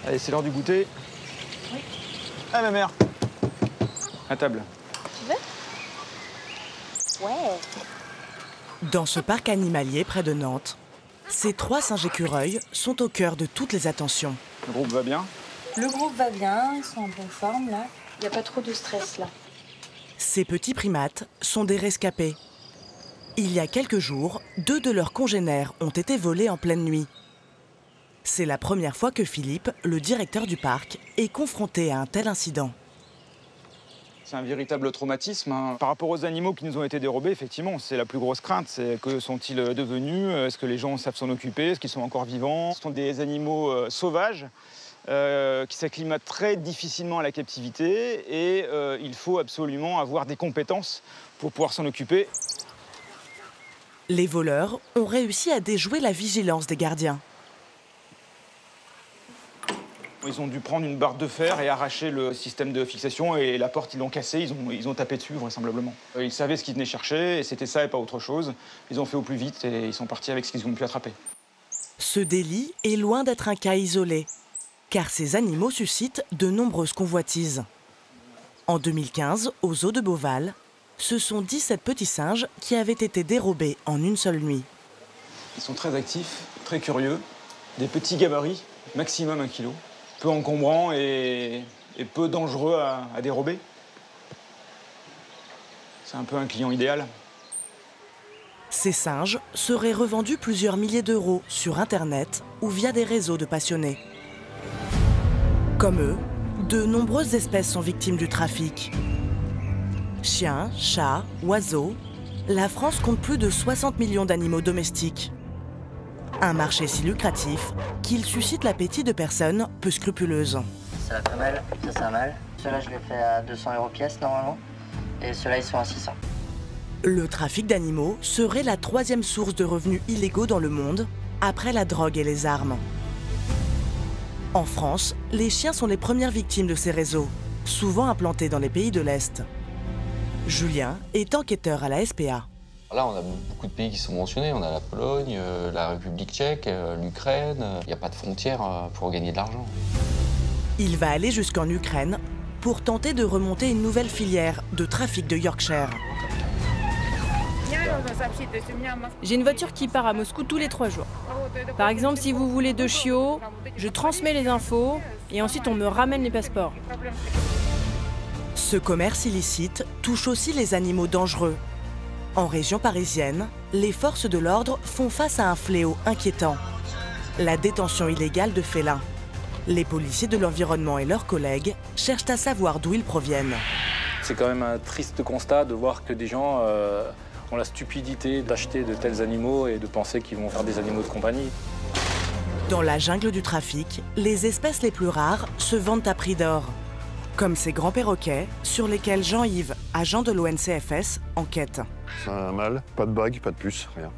Allez, c'est l'heure du goûter. Oui. Ah, ma mère. À table. Tu veux? Ouais. Dans ce parc animalier près de Nantes, ces 3 singes écureuils sont au cœur de toutes les attentions. Le groupe va bien? Le groupe va bien, ils sont en bonne forme là. Il n'y a pas trop de stress là. Ces petits primates sont des rescapés. Il y a quelques jours, 2 de leurs congénères ont été volés en pleine nuit. C'est la première fois que Philippe, le directeur du parc, est confronté à un tel incident. C'est un véritable traumatisme, hein. Par rapport aux animaux qui nous ont été dérobés, effectivement, c'est la plus grosse crainte. C'est que sont-ils devenus? Est-ce que les gens savent s'en occuper? Est-ce qu'ils sont encore vivants? Ce sont des animaux sauvages qui s'acclimatent très difficilement à la captivité et il faut absolument avoir des compétences pour pouvoir s'en occuper. Les voleurs ont réussi à déjouer la vigilance des gardiens. Ils ont dû prendre une barre de fer et arracher le système de fixation et la porte, ils l'ont cassée, ils ont tapé dessus vraisemblablement. Ils savaient ce qu'ils venaient chercher et c'était ça et pas autre chose. Ils ont fait au plus vite et ils sont partis avec ce qu'ils ont pu attraper. Ce délit est loin d'être un cas isolé, car ces animaux suscitent de nombreuses convoitises. En 2015, au zoo de Beauval, ce sont 17 petits singes qui avaient été dérobés en une seule nuit. Ils sont très actifs, très curieux, des petits gabarits, maximum 1 kilo. Peu encombrant et peu dangereux à dérober. C'est un peu un client idéal. Ces singes seraient revendus plusieurs milliers d'euros sur Internet ou via des réseaux de passionnés. Comme eux, de nombreuses espèces sont victimes du trafic. Chiens, chats, oiseaux, la France compte plus de 60 millions d'animaux domestiques. Un marché si lucratif qu'il suscite l'appétit de personnes peu scrupuleuses. C'est la femelle, ça c'est un mâle. Ceux-là, je les fais à 200 € pièce normalement. Et ceux-là, ils sont à 600. Le trafic d'animaux serait la 3e source de revenus illégaux dans le monde, après la drogue et les armes. En France, les chiens sont les premières victimes de ces réseaux, souvent implantés dans les pays de l'Est. Julien est enquêteur à la SPA. Là, on a beaucoup de pays qui sont mentionnés. On a la Pologne, la République tchèque, l'Ukraine. Il n'y a pas de frontières pour gagner de l'argent. Il va aller jusqu'en Ukraine pour tenter de remonter une nouvelle filière de trafic de Yorkshire. J'ai une voiture qui part à Moscou tous les 3 jours. Par exemple, si vous voulez 2 chiots, je transmets les infos et ensuite on me ramène les passeports. Ce commerce illicite touche aussi les animaux dangereux. En région parisienne, les forces de l'ordre font face à un fléau inquiétant. La détention illégale de félins. Les policiers de l'environnement et leurs collègues cherchent à savoir d'où ils proviennent. C'est quand même un triste constat de voir que des gens ont la stupidité d'acheter de tels animaux et de penser qu'ils vont faire des animaux de compagnie. Dans la jungle du trafic, les espèces les plus rares se vendent à prix d'or. Comme ces grands perroquets sur lesquels Jean-Yves, agent de l'ONCFS, enquête. C'est un mâle, pas de bague, pas de puce, rien.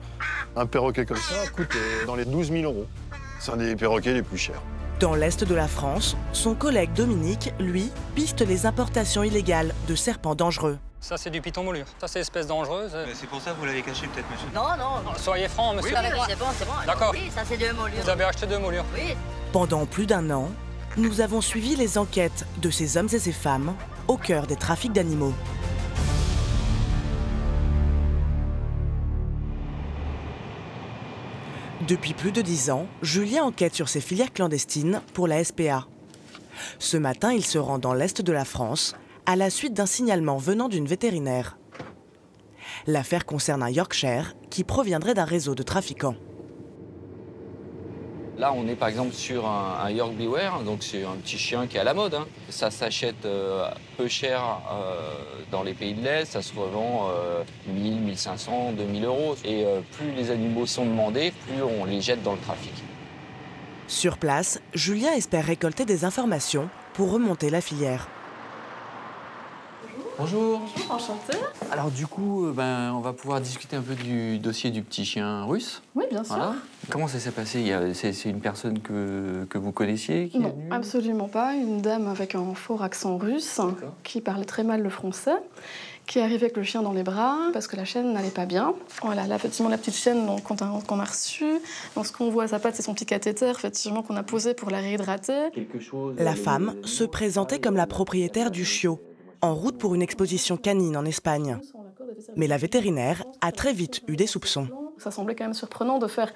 Un perroquet comme ça coûte dans les 12 000 €. C'est un des perroquets les plus chers. Dans l'est de la France, son collègue Dominique, lui, piste les importations illégales de serpents dangereux. Ça, c'est du python moulure. Ça, c'est espèce dangereuse. C'est pour ça que vous l'avez caché, peut-être, monsieur? Non. Soyez franc, monsieur. Oui, c'est bon. D'accord. Oui, ça c'est 2 moulures. Vous avez acheté 2 moulures. Oui. Pendant plus d'1 an, nous avons suivi les enquêtes de ces hommes et ces femmes au cœur des trafics d'animaux. Depuis plus de 10 ans, Julien enquête sur ces filières clandestines pour la SPA. Ce matin, il se rend dans l'est de la France à la suite d'un signalement venant d'une vétérinaire. L'affaire concerne un Yorkshire qui proviendrait d'un réseau de trafiquants. Là, on est par exemple sur un York Beware, donc c'est un petit chien qui est à la mode. Ça s'achète peu cher dans les pays de l'Est, ça se revend 1000, 1500, 2000 €. Et plus les animaux sont demandés, plus on les jette dans le trafic. Sur place, Julien espère récolter des informations pour remonter la filière. Bonjour. Bonjour, enchantée. Alors du coup, on va pouvoir discuter un peu du dossier du petit chien russe. Oui, bien sûr. Voilà. Comment ça s'est passé? C'est une personne que vous connaissiez qui est Non, venue? absolument pas. Une dame avec un fort accent russe qui parlait très mal le français, qui est arrivé avec le chien dans les bras parce que la chienne n'allait pas bien. Voilà, là, effectivement, la petite chienne qu'on a reçue. Donc, ce qu'on voit à sa patte, c'est son petit cathéter, effectivement, qu'on a posé pour la réhydrater. La femme se présentait comme la propriétaire du chiot, en route pour une exposition canine en Espagne. Mais la vétérinaire a très vite eu des soupçons. Ça semblait quand même surprenant de faire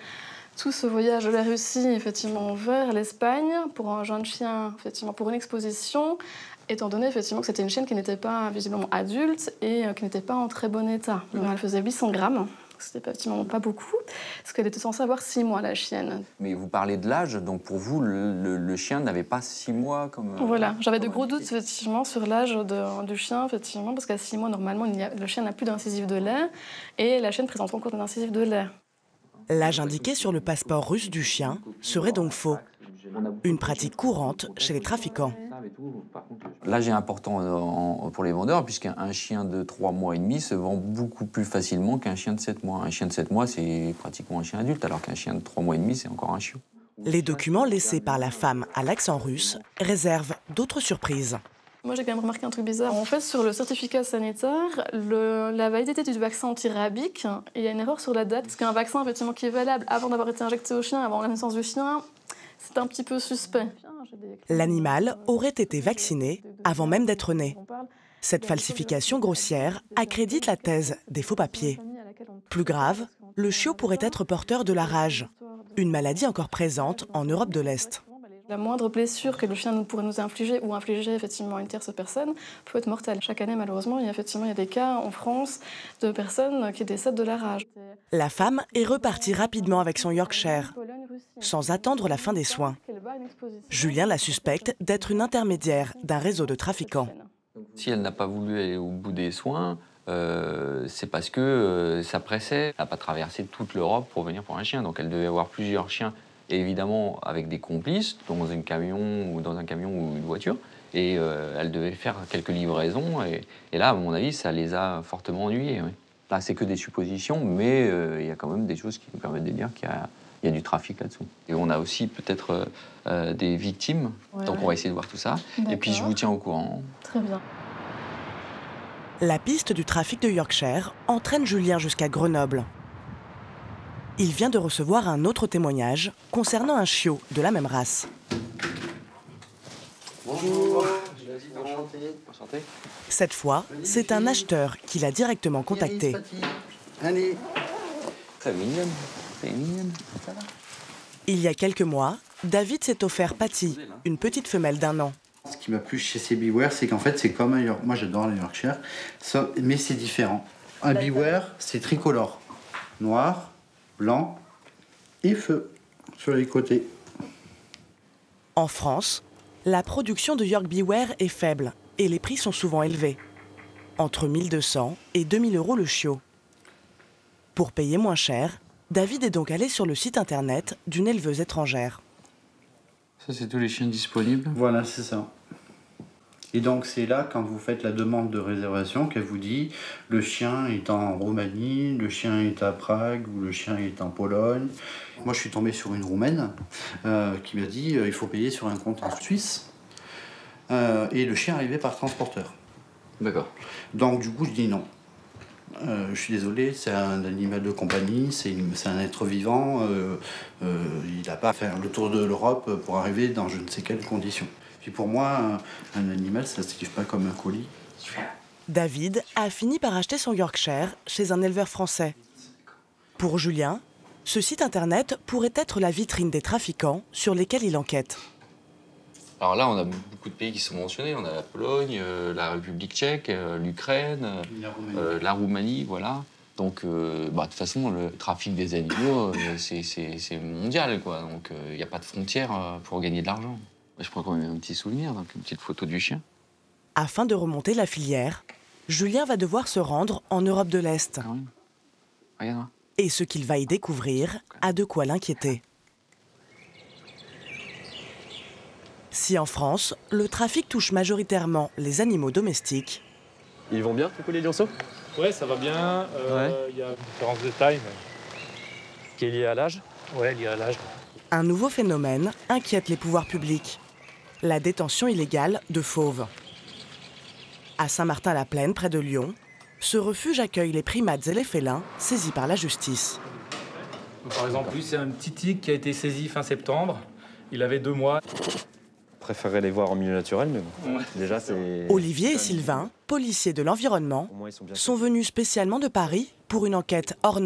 tout ce voyage de la Russie, effectivement, vers l'Espagne pour un jeune chien, effectivement, pour une exposition, étant donné, effectivement, que c'était une chienne qui n'était pas visiblement adulte et qui n'était pas en très bon état. Elle faisait 800 grammes. C'était effectivement pas beaucoup, parce qu'elle était censée avoir 6 mois, la chienne. Mais vous parlez de l'âge, donc pour vous, le chien n'avait pas 6 mois comme... Voilà, j'avais de gros doutes, effectivement, sur l'âge du chien, effectivement, parce qu'à 6 mois, normalement, le chien n'a plus d'incisive de lait, et la chienne présente encore une incisive de lait. L'âge indiqué sur le passeport russe du chien serait donc faux. Une pratique courante chez les trafiquants. L'âge est important pour les vendeurs, puisqu'un chien de 3 mois et demi se vend beaucoup plus facilement qu'un chien de 7 mois. Un chien de 7 mois, c'est pratiquement un chien adulte, alors qu'un chien de 3 mois et demi, c'est encore un chiot. Les documents laissés par la femme à l'accent russe réservent d'autres surprises. Moi, j'ai quand même remarqué un truc bizarre. En fait, sur le certificat sanitaire, la validité du vaccin antirabique, il y a une erreur sur la date. Parce qu'un vaccin, effectivement, qui est valable avant d'avoir été injecté au chien, avant la naissance du chien, c'est un petit peu suspect. L'animal aurait été vacciné avant même d'être né. Cette falsification grossière accrédite la thèse des faux papiers. Plus grave, le chiot pourrait être porteur de la rage, une maladie encore présente en Europe de l'Est. La moindre blessure que le chien pourrait nous infliger ou infliger effectivement à une tierce personne peut être mortelle. Chaque année, malheureusement, il y a des cas en France de personnes qui décèdent de la rage. La femme est repartie rapidement avec son Yorkshire, sans attendre la fin des soins. Julien la suspecte d'être une intermédiaire d'un réseau de trafiquants. Si elle n'a pas voulu aller au bout des soins, c'est parce que ça pressait. Elle n'a pas traversé toute l'Europe pour venir pour un chien, donc elle devait avoir plusieurs chiens. Et évidemment avec des complices dans un camion ou une voiture. Et elle devait faire quelques livraisons. Et là, à mon avis, ça les a fortement ennuyés. Oui. Là, c'est que des suppositions, mais il y a quand même des choses qui nous permettent de dire qu'il y a du trafic là-dessous. Et on a aussi peut-être des victimes. Ouais, donc on va essayer de voir tout ça. Et puis je vous tiens au courant. Très bien. La piste du trafic de Yorkshire entraîne Julien jusqu'à Grenoble. Il vient de recevoir un autre témoignage concernant un chiot de la même race. Bonjour. Enchanté. Cette fois, c'est un acheteur qui l'a directement contacté. Allez. Très mignonne. Très mignonne. Il y a quelques mois, David s'est offert Patty, une petite femelle d'1 an. Ce qui m'a plu chez ces Beware, c'est qu'en fait, c'est comme un Yorkshire. Moi, j'adore les Yorkshire, mais c'est différent. Un Beware, c'est tricolore. Noir, blanc et feu sur les côtés. En France, la production de York Beware est faible et les prix sont souvent élevés. Entre 1 200 et 2 000 € le chiot. Pour payer moins cher, David est donc allé sur le site internet d'une éleveuse étrangère. Ça, c'est tous les chiens disponibles? Voilà, c'est ça. Et donc c'est là, quand vous faites la demande de réservation, qu'elle vous dit le chien est en Roumanie, le chien est à Prague ou le chien est en Pologne. Moi je suis tombé sur une Roumaine qui m'a dit il faut payer sur un compte en Suisse. Et le chien arrivait par transporteur. D'accord. Donc du coup je dis non. Je suis désolé, c'est un animal de compagnie, c'est un être vivant. Il n'a pas à faire le tour de l'Europe pour arriver dans je ne sais quelles conditions. Puis pour moi, un animal, ça ne se livre pas comme un colis. David a fini par acheter son Yorkshire chez un éleveur français. Pour Julien, ce site internet pourrait être la vitrine des trafiquants sur lesquels il enquête. Alors là, on a beaucoup de pays qui sont mentionnés. On a la Pologne, la République tchèque, l'Ukraine, la Roumanie, voilà. Donc, de toute façon, le trafic des animaux, c'est mondial, quoi. Donc, il n'y a pas de frontières pour gagner de l'argent. Je prends quand même un petit souvenir, donc une petite photo du chien. Afin de remonter la filière, Julien va devoir se rendre en Europe de l'Est. Regarde. Et ce qu'il va y découvrir a de quoi l'inquiéter. Si en France, le trafic touche majoritairement les animaux domestiques. Ils vont bien, du coup, les lionceaux? Ouais, ça va bien. Y a une différence de taille. Mais... Qui est liée à l'âge? Ouais, liée à l'âge. Un nouveau phénomène inquiète les pouvoirs publics. La détention illégale de fauves. À Saint-Martin-la-Plaine, près de Lyon, Ce refuge accueille les primates et les félins saisis par la justice. Par exemple, lui, c'est un petit tigre qui a été saisi fin septembre. Il avait 2 mois. Je préférerais les voir en milieu naturel, mais bon, déjà c'est... Olivier et Sylvain, policiers de l'environnement, sont venus spécialement de Paris pour une enquête hors norme.